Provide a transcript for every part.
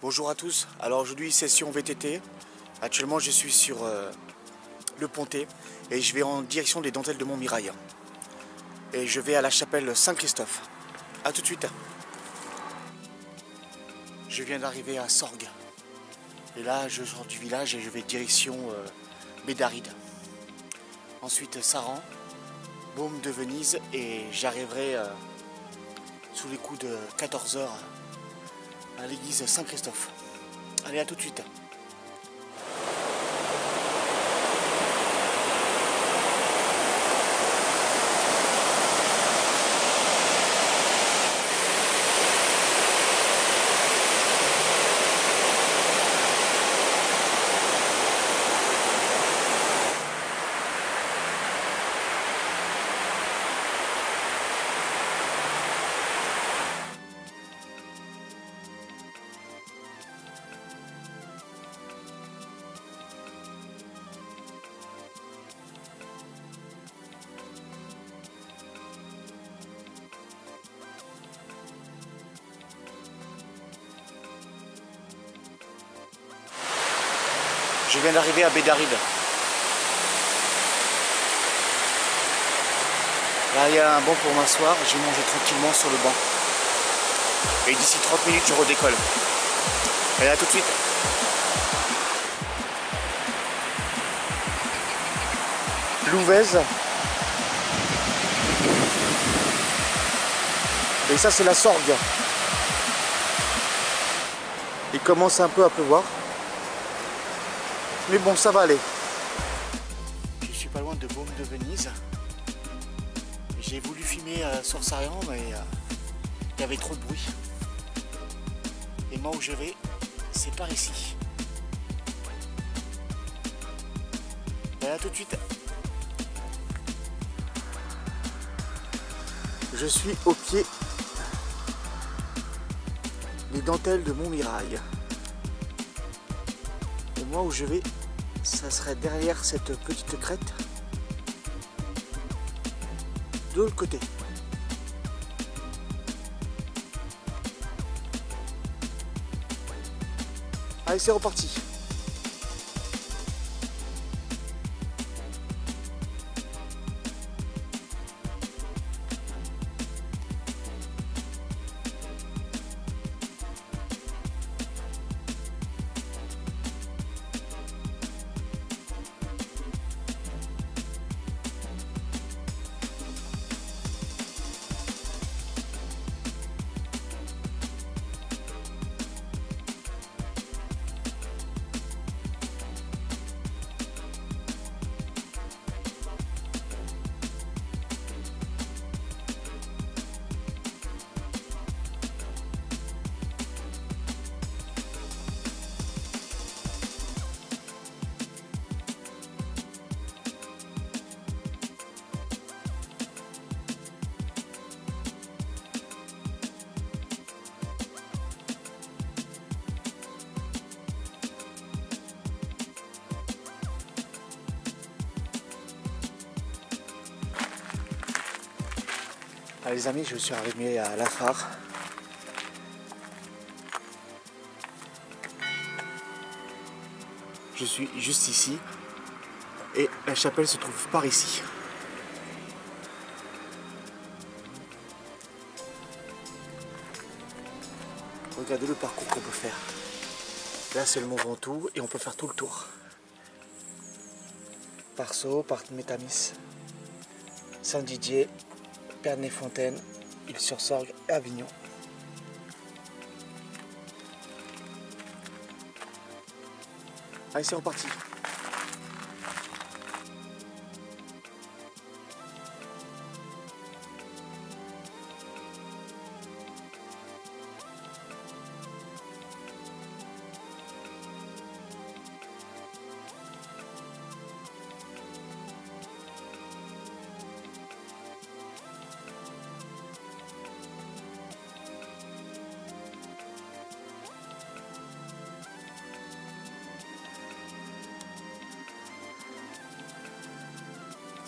Bonjour à tous, alors aujourd'hui session VTT. Actuellement je suis sur le Pontet et je vais en direction des dentelles de Montmirail. Et je vais à la chapelle Saint-Christophe. A tout de suite. Je viens d'arriver à Sorgues. Et là je sors du village et je vais direction Bédaride. Ensuite Saran, Baume de Venise et j'arriverai sous les coups de 14 h à l'église Saint-Christophe. Allez, à tout de suite. Je viens d'arriver à Bédaride. Là, il y a un banc pour m'asseoir. J'ai mangé tranquillement sur le banc. Et d'ici 30 minutes, je redécolle. Et à tout de suite. Louvèze. Et ça, c'est la Sorgue. Il commence un peu à pleuvoir. Mais bon, ça va aller. Je suis pas loin de Baume de Venise. J'ai voulu filmer sur Sarian, mais il y avait trop de bruit. Et moi où je vais, c'est par ici. Et à tout de suite. Je suis au pied des dentelles de Montmirail. Et moi où je vais, ça serait derrière cette petite crête. De l'autre côté. Allez, c'est reparti. Allez les amis, je suis arrivé à la phare. Je suis juste ici et la chapelle se trouve par ici. Regardez le parcours qu'on peut faire. Là c'est le Mont Ventoux et on peut faire tout le tour. Par Sceaux, par Métamis, Saint-Didier, Pernay-Fontaine, Île-sur-Sorgue et Avignon. Allez, c'est reparti.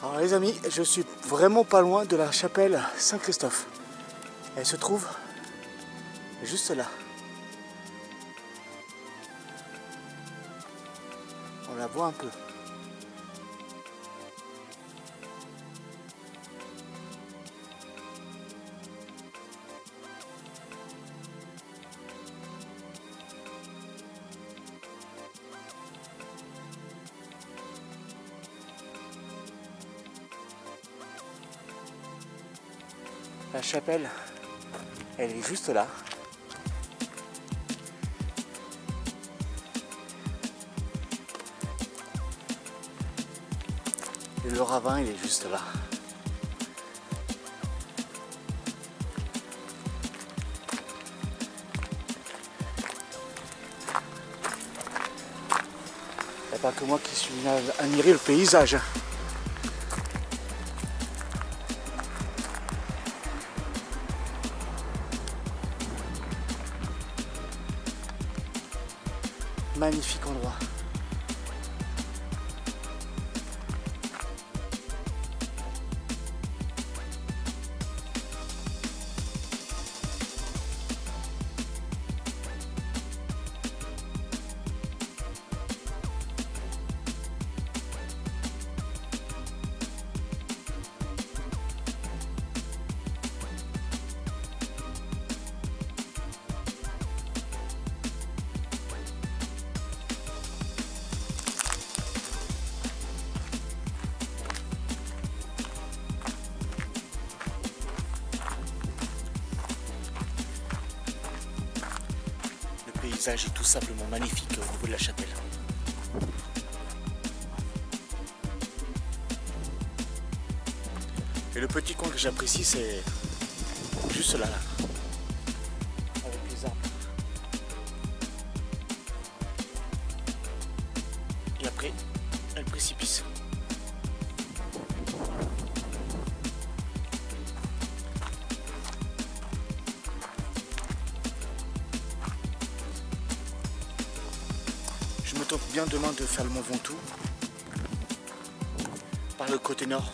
Alors les amis, je suis vraiment pas loin de la chapelle Saint-Christophe. Elle se trouve juste là. voit un peu. La chapelle, elle est juste là. Et le ravin, il est juste là. Il n'y a pas que moi qui suis venu admirer le paysage. Magnifique endroit. Le paysage est tout simplement magnifique au niveau de la chapelle. Et le petit coin que j'apprécie, c'est juste là, avec les arbres. Et après, un précipice. Je me tente bien demain de faire le Mont Ventoux par le côté nord,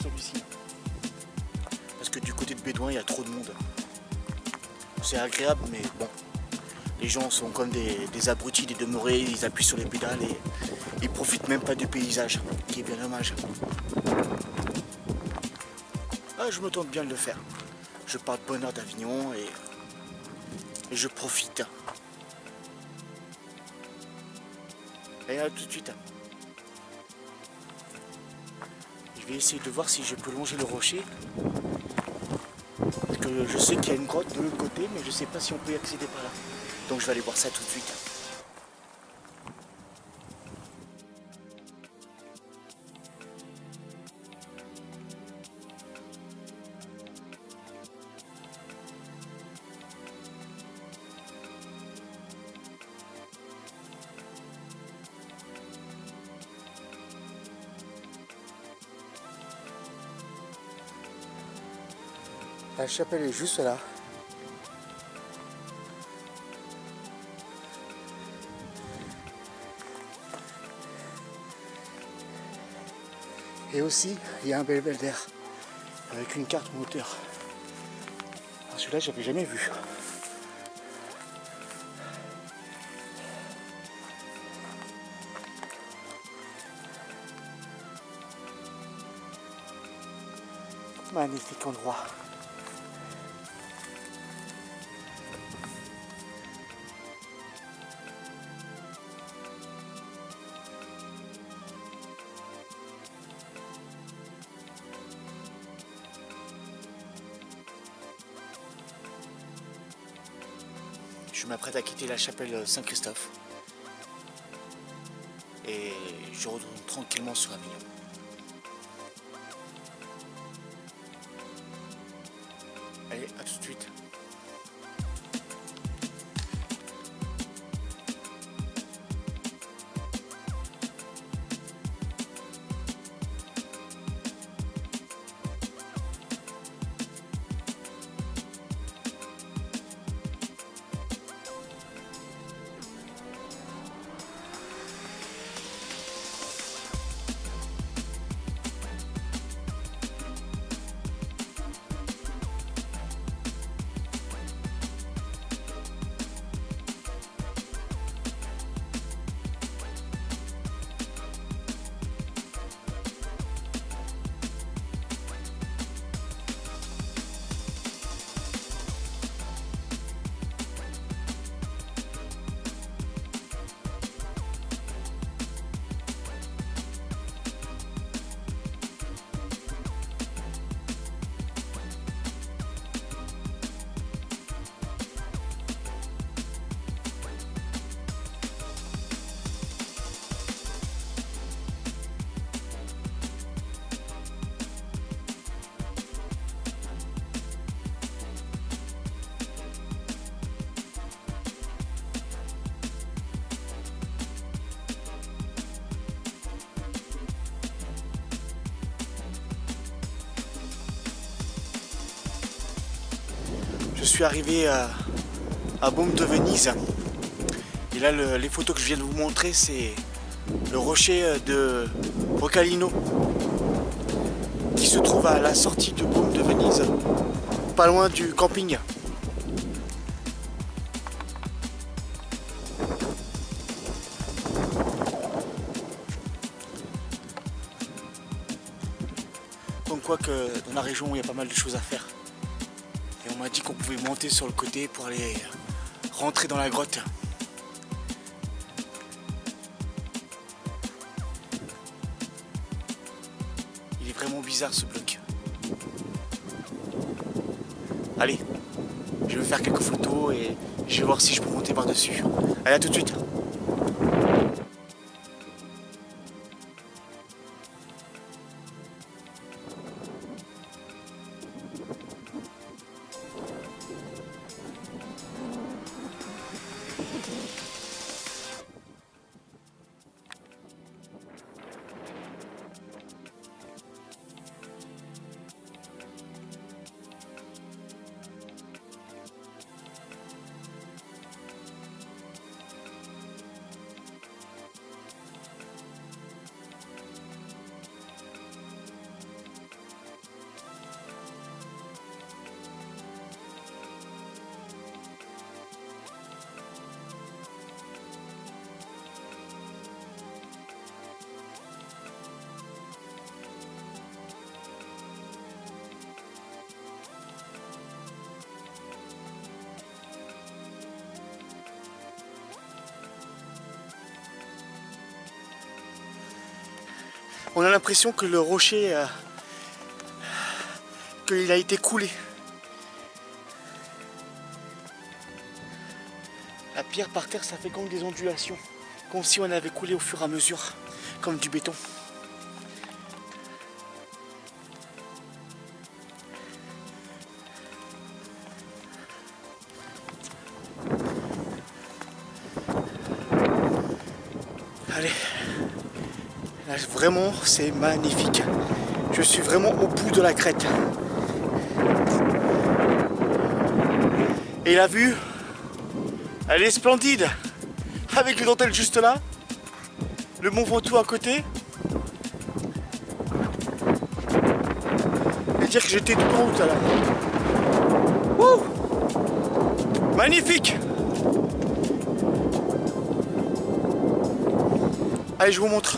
celui-ci. Parce que du côté de Bédouin, il y a trop de monde. C'est agréable, mais bon, les gens sont comme des abrutis, des demeurés, ils appuient sur les pédales et ils profitent même pas du paysage, qui est bien dommage. Ah, je me tente bien de le faire. Je pars de bonne heure d'Avignon et je profite. Et à tout de suite. Je vais essayer de voir si je peux longer le rocher. Parce que je sais qu'il y a une grotte de l'autre côté, mais je ne sais pas si on peut y accéder par là. Donc je vais aller voir ça tout de suite. La chapelle est juste là. Et aussi, il y a un belvédère avec une carte en hauteur. Celui-là, j'avais jamais vu. Magnifique endroit. Je m'apprête à quitter la chapelle Saint-Christophe et je retourne tranquillement sur Avignon. Allez, à tout de suite. suis arrivé à Baume de Venise. Et là, les photos que je viens de vous montrer, c'est le rocher de Rocalino qui se trouve à la sortie de Baume de Venise, pas loin du camping. Comme quoi que dans la région, il y a pas mal de choses à faire. Et on m'a dit qu'on pouvait monter sur le côté pour aller rentrer dans la grotte. Il est vraiment bizarre ce bloc. Allez, je vais faire quelques photos et je vais voir si je peux monter par-dessus. Allez, à tout de suite. On a l'impression que le rocher, qu'il a été coulé. La pierre par terre, ça fait comme des ondulations, comme si on avait coulé au fur et à mesure, comme du béton. Allez. Là, vraiment, c'est magnifique. Je suis vraiment au bout de la crête. Et la vue, elle est splendide. Avec le dentelle juste là. Le Mont Ventoux à côté. Et dire que j'étais tout en haut tout à l'heure. Wouh! Magnifique! Allez, je vous montre.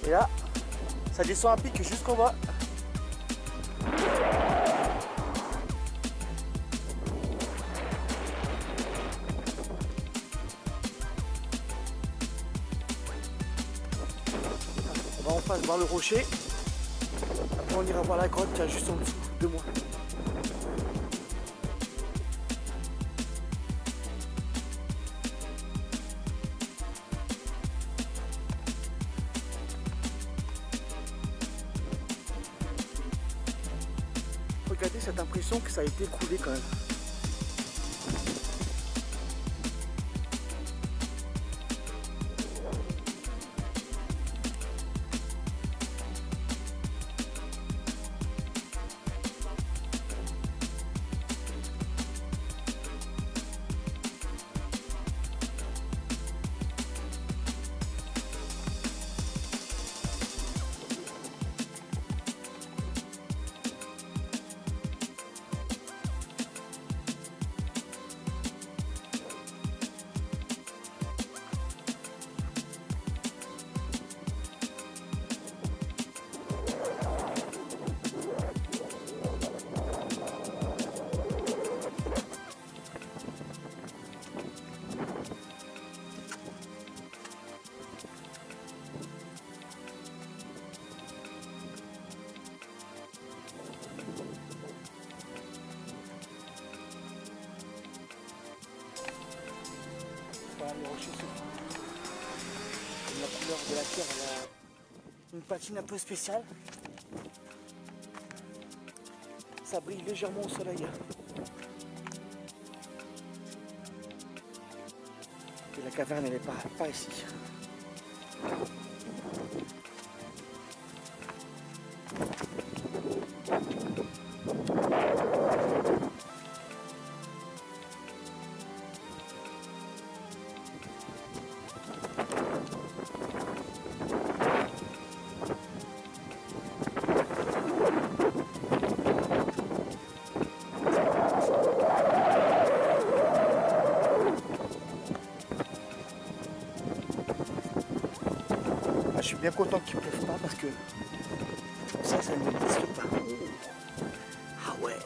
Et là, ça descend à pic jusqu'en bas. On va en face voir le rocher. Après on ira voir la grotte qui est juste en dessous de moi. Regardez cette impression que ça a été coulé quand même. les rochers sont. La couleur de la terre, elle a une patine un peu spéciale. Ça brille légèrement au soleil. Et la caverne, elle n'est pas ici. Je suis bien content qu'il ne pleuve pas parce que ça ne m'existe pas. Ah ouais.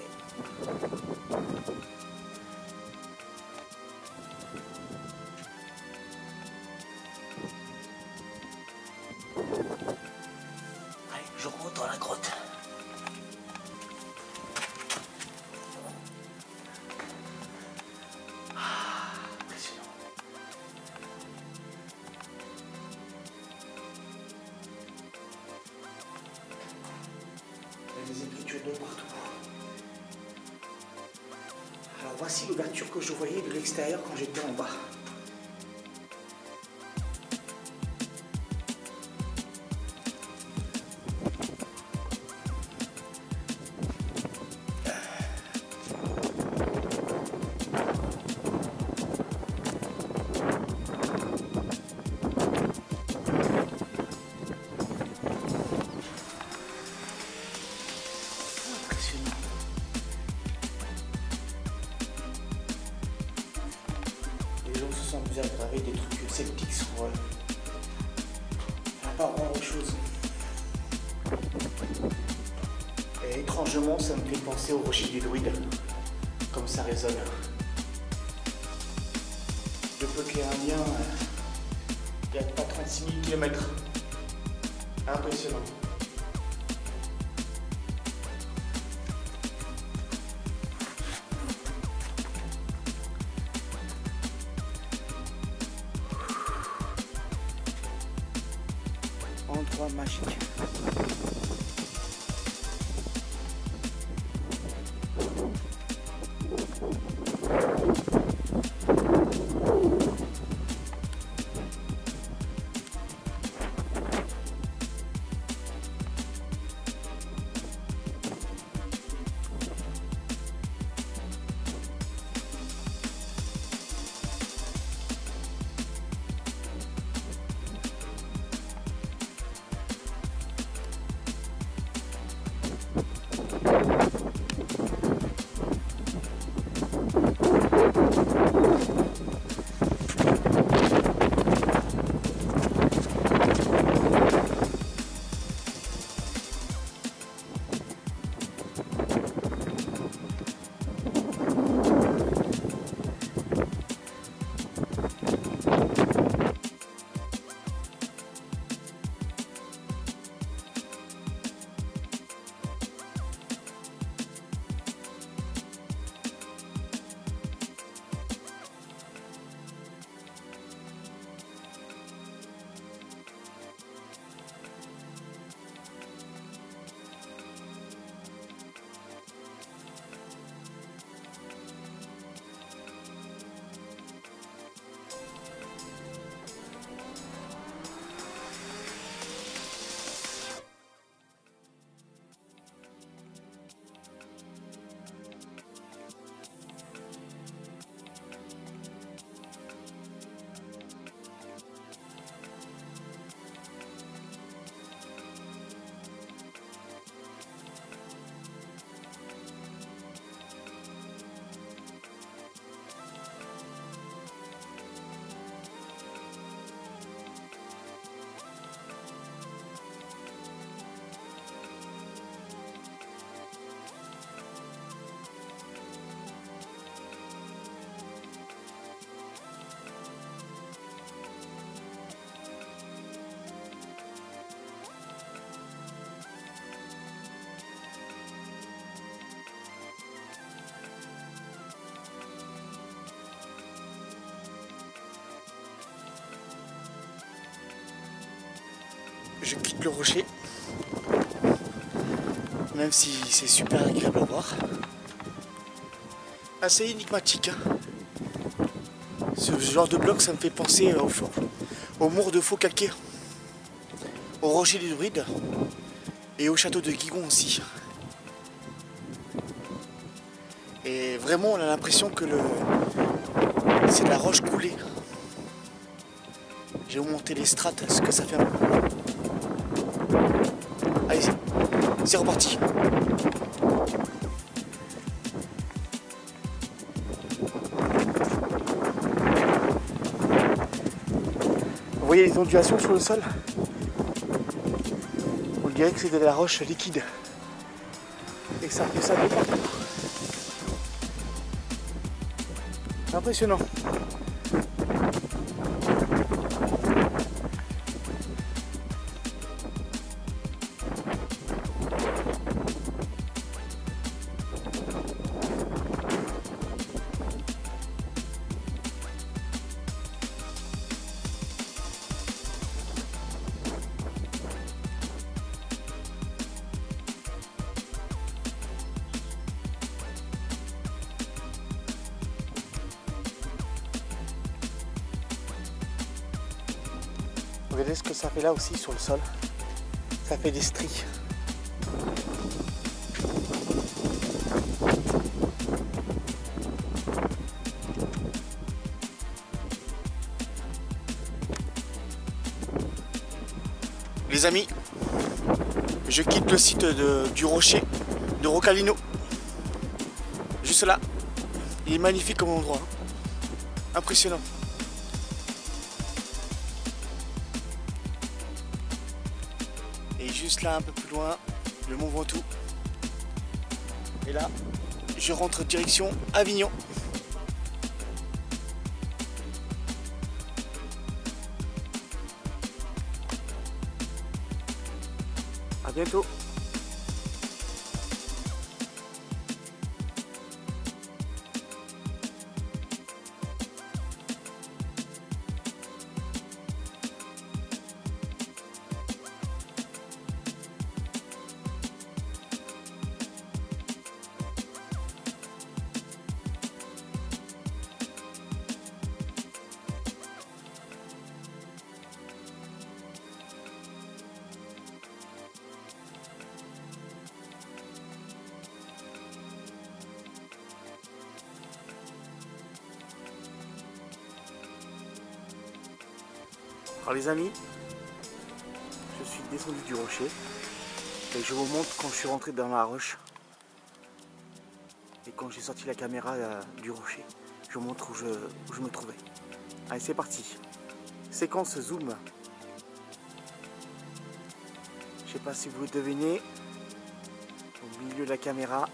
Allez, je rentre dans la grotte. Impressionnant. Il y a des écritures de partout. Alors voici l'ouverture que je voyais de l'extérieur quand j'étais en bas. Les gens se sont amusés à graver des trucs sceptiques sur pas grand chose. Et étrangement, ça me fait penser au rocher du druide, comme ça résonne. De peu qu'il y ait un lien, il n'y a pas 36 000 km. Impressionnant. Endroit magique. je quitte le rocher. Même si c'est super agréable à voir. Assez énigmatique. Hein. Ce genre de bloc, ça me fait penser au mur de faux calcaire, au rocher des Druides et au château de Guigon aussi. Et vraiment, on a l'impression que c'est de la roche coulée. Je vais vous monter les strates, ce que ça fait un peu. Allez, c'est reparti. Vous voyez les ondulations sur le sol? On dirait que c'est de la roche liquide. Et ça fait ça de partout. Impressionnant. Regardez ce que ça fait là aussi sur le sol. Ça fait des stries. Les amis, je quitte le site du rocher de Rocalino. Juste là. Il est magnifique comme endroit. Impressionnant. Et juste là, un peu plus loin, le Mont Ventoux. Et là, je rentre direction Avignon. À bientôt. Alors les amis, je suis descendu du rocher et je vous montre quand je suis rentré dans la roche et quand j'ai sorti la caméra du rocher. Je vous montre où je me trouvais. Allez, c'est parti. Séquence zoom. Je sais pas si vous le devinez, au milieu de la caméra,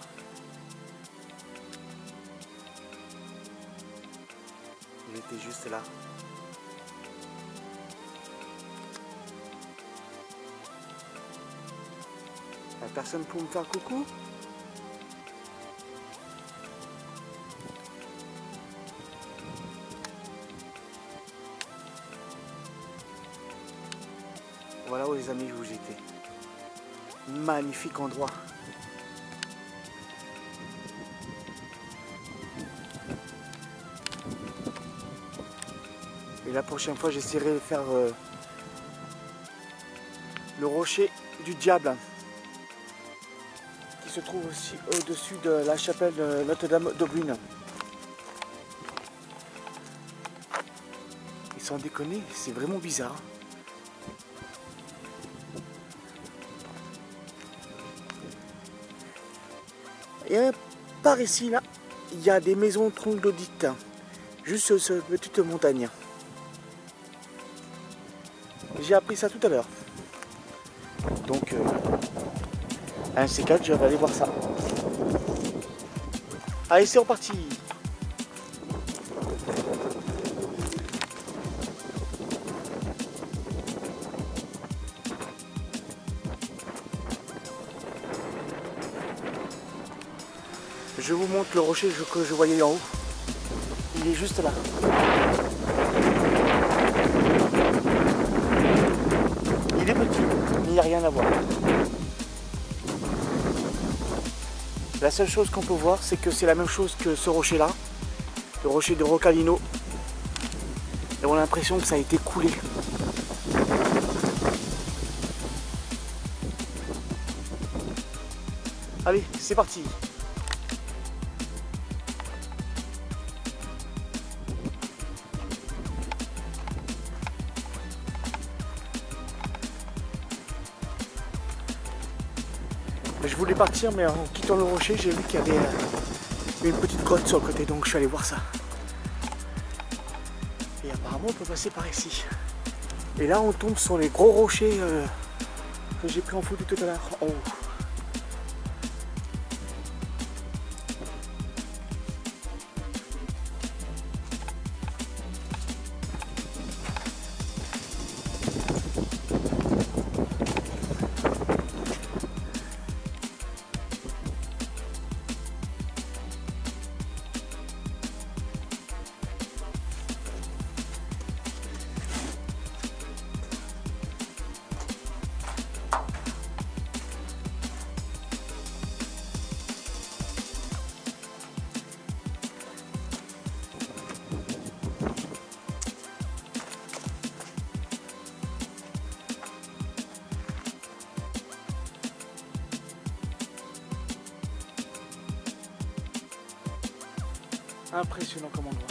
il était juste là. La personne pour me faire coucou. Voilà où les amis où j'étais. Magnifique endroit. Et la prochaine fois j'essaierai de faire le rocher du diable, qui se trouve aussi au-dessus de la chapelle de Notre-Dame d'Aubune. Et sans déconner, c'est vraiment bizarre. Et par ici, là, il y a des maisons troglodytes, juste sur cette petite montagne. J'ai appris ça tout à l'heure. Donc, un C4, je vais aller voir ça. Allez, c'est reparti. Je vous montre le rocher que je voyais en haut. Il est juste là. Il est petit. n'y a rien à voir. La seule chose qu'on peut voir, c'est que c'est la même chose que ce rocher-là, le rocher de Rocalino. Et on a l'impression que ça a été coulé. Allez, c'est parti. Je voulais partir, mais en quittant le rocher, j'ai vu qu'il y avait une petite grotte sur le côté, donc je suis allé voir ça. Et apparemment, on peut passer par ici. Et là, on tombe sur les gros rochers que j'ai pris en photo tout à l'heure. Oh. Impressionnant comme endroit.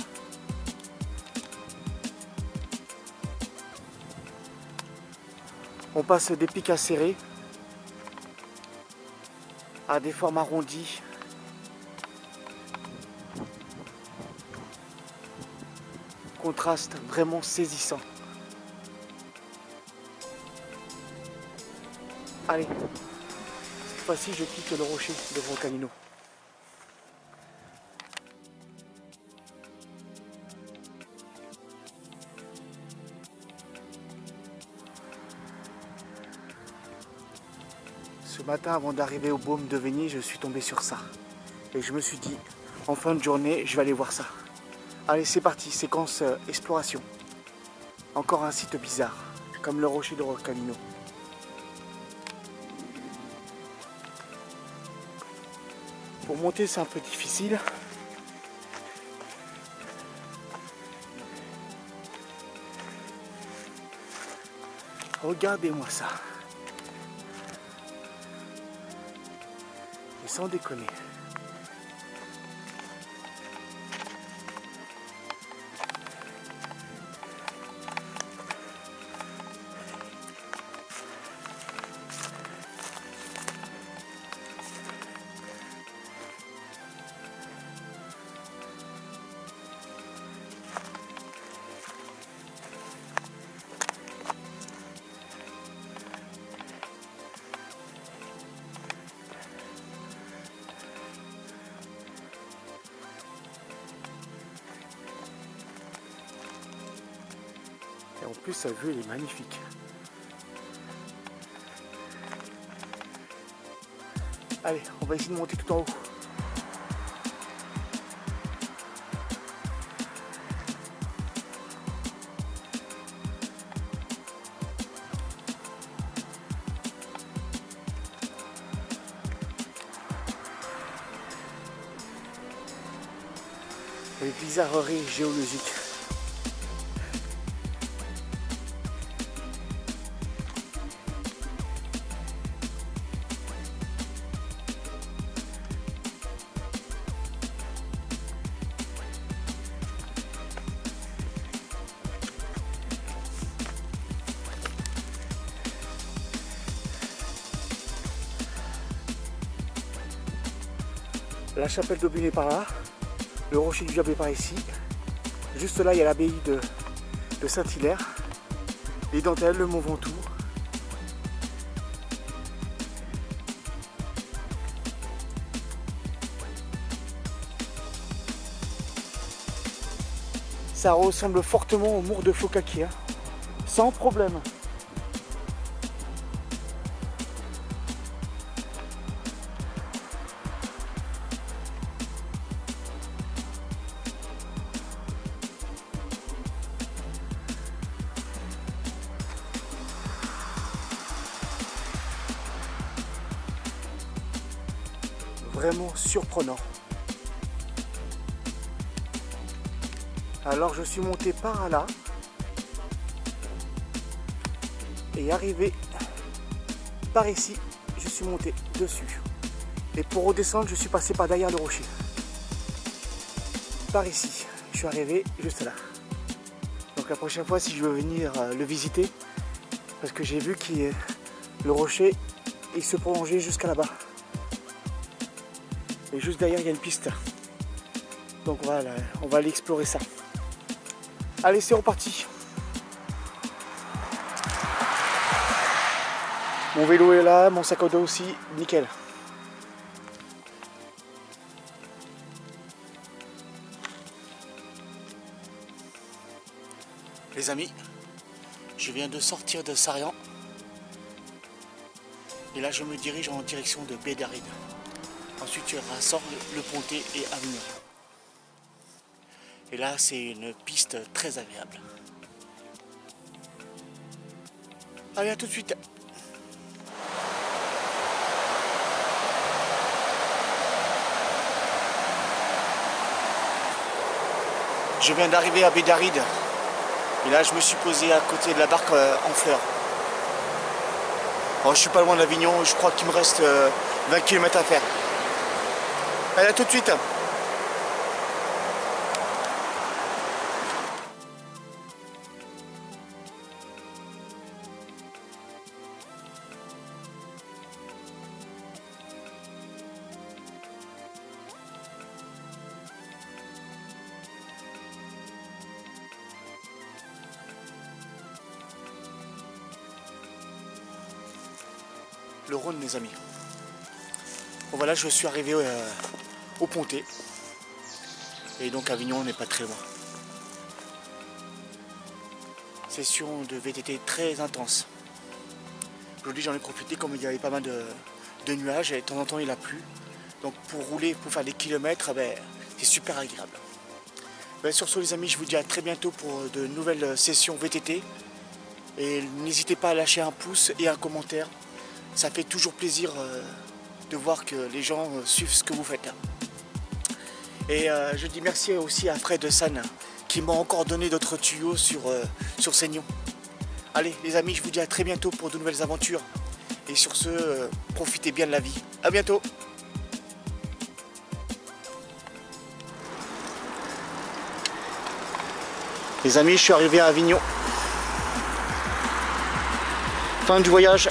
On passe des pics acérés à des formes arrondies. Contraste vraiment saisissant. Allez, cette fois-ci je quitte le rocher de Rocalino. Ce matin, avant d'arriver au Baume de Venise, je suis tombé sur ça. Et je me suis dit, en fin de journée, je vais aller voir ça. Allez, c'est parti, séquence exploration. Encore un site bizarre, comme le rocher de Rocalino. Pour monter, c'est un peu difficile. Regardez-moi ça. Et sans déconner. Et en plus, la vue, elle est magnifique. Allez, on va essayer de monter tout en haut. Les bizarreries géologiques. La chapelle d'Aubigné est par là, le rocher du diable est par ici. Juste là, il y a l'abbaye de Saint-Hilaire, les dentelles, le Mont Ventoux. Ça ressemble fortement au mur de Fokaki, hein, sans problème. vraiment surprenant. Alors je suis monté par là et arrivé par ici, je suis monté dessus. Et pour redescendre, je suis passé par derrière le rocher. Par ici, je suis arrivé juste là. Donc la prochaine fois, si je veux venir le visiter, parce que j'ai vu que le rocher, il se prolongeait jusqu'à là-bas. Et juste derrière, il y a une piste. Donc voilà, on va aller explorer ça. Allez, c'est reparti. Mon vélo est là, mon sac à dos aussi, nickel. Les amis, je viens de sortir de Sarian. Et là, je me dirige en direction de Bédaride. Ensuite, tu auras Sorgues, Le Pontet et Avignon. Et là, c'est une piste très agréable. Allez, à tout de suite. Je viens d'arriver à Bédaride. Et là, je me suis posé à côté de la barque en fleurs. Alors, je suis pas loin d'Avignon, je crois qu'il me reste 20 km à faire. Allez, à tout de suite. Le Rhône, mes amis. Bon, voilà, je suis arrivé au Pontet. Et donc Avignon n'est pas très loin. Session de VTT très intense. Aujourd'hui, j'en ai profité comme il y avait pas mal de nuages et de temps en temps il a plu. Donc pour rouler, pour faire des kilomètres, c'est super agréable. Sur ce, les amis, je vous dis à très bientôt pour de nouvelles sessions VTT. Et n'hésitez pas à lâcher un pouce et un commentaire. Ça fait toujours plaisir de voir que les gens suivent ce que vous faites. Et je dis merci aussi à Fred de San qui m'a encore donné d'autres tuyaux sur Seignon. Allez les amis, je vous dis à très bientôt pour de nouvelles aventures. Et sur ce, profitez bien de la vie. À bientôt. Les amis, je suis arrivé à Avignon. Fin du voyage.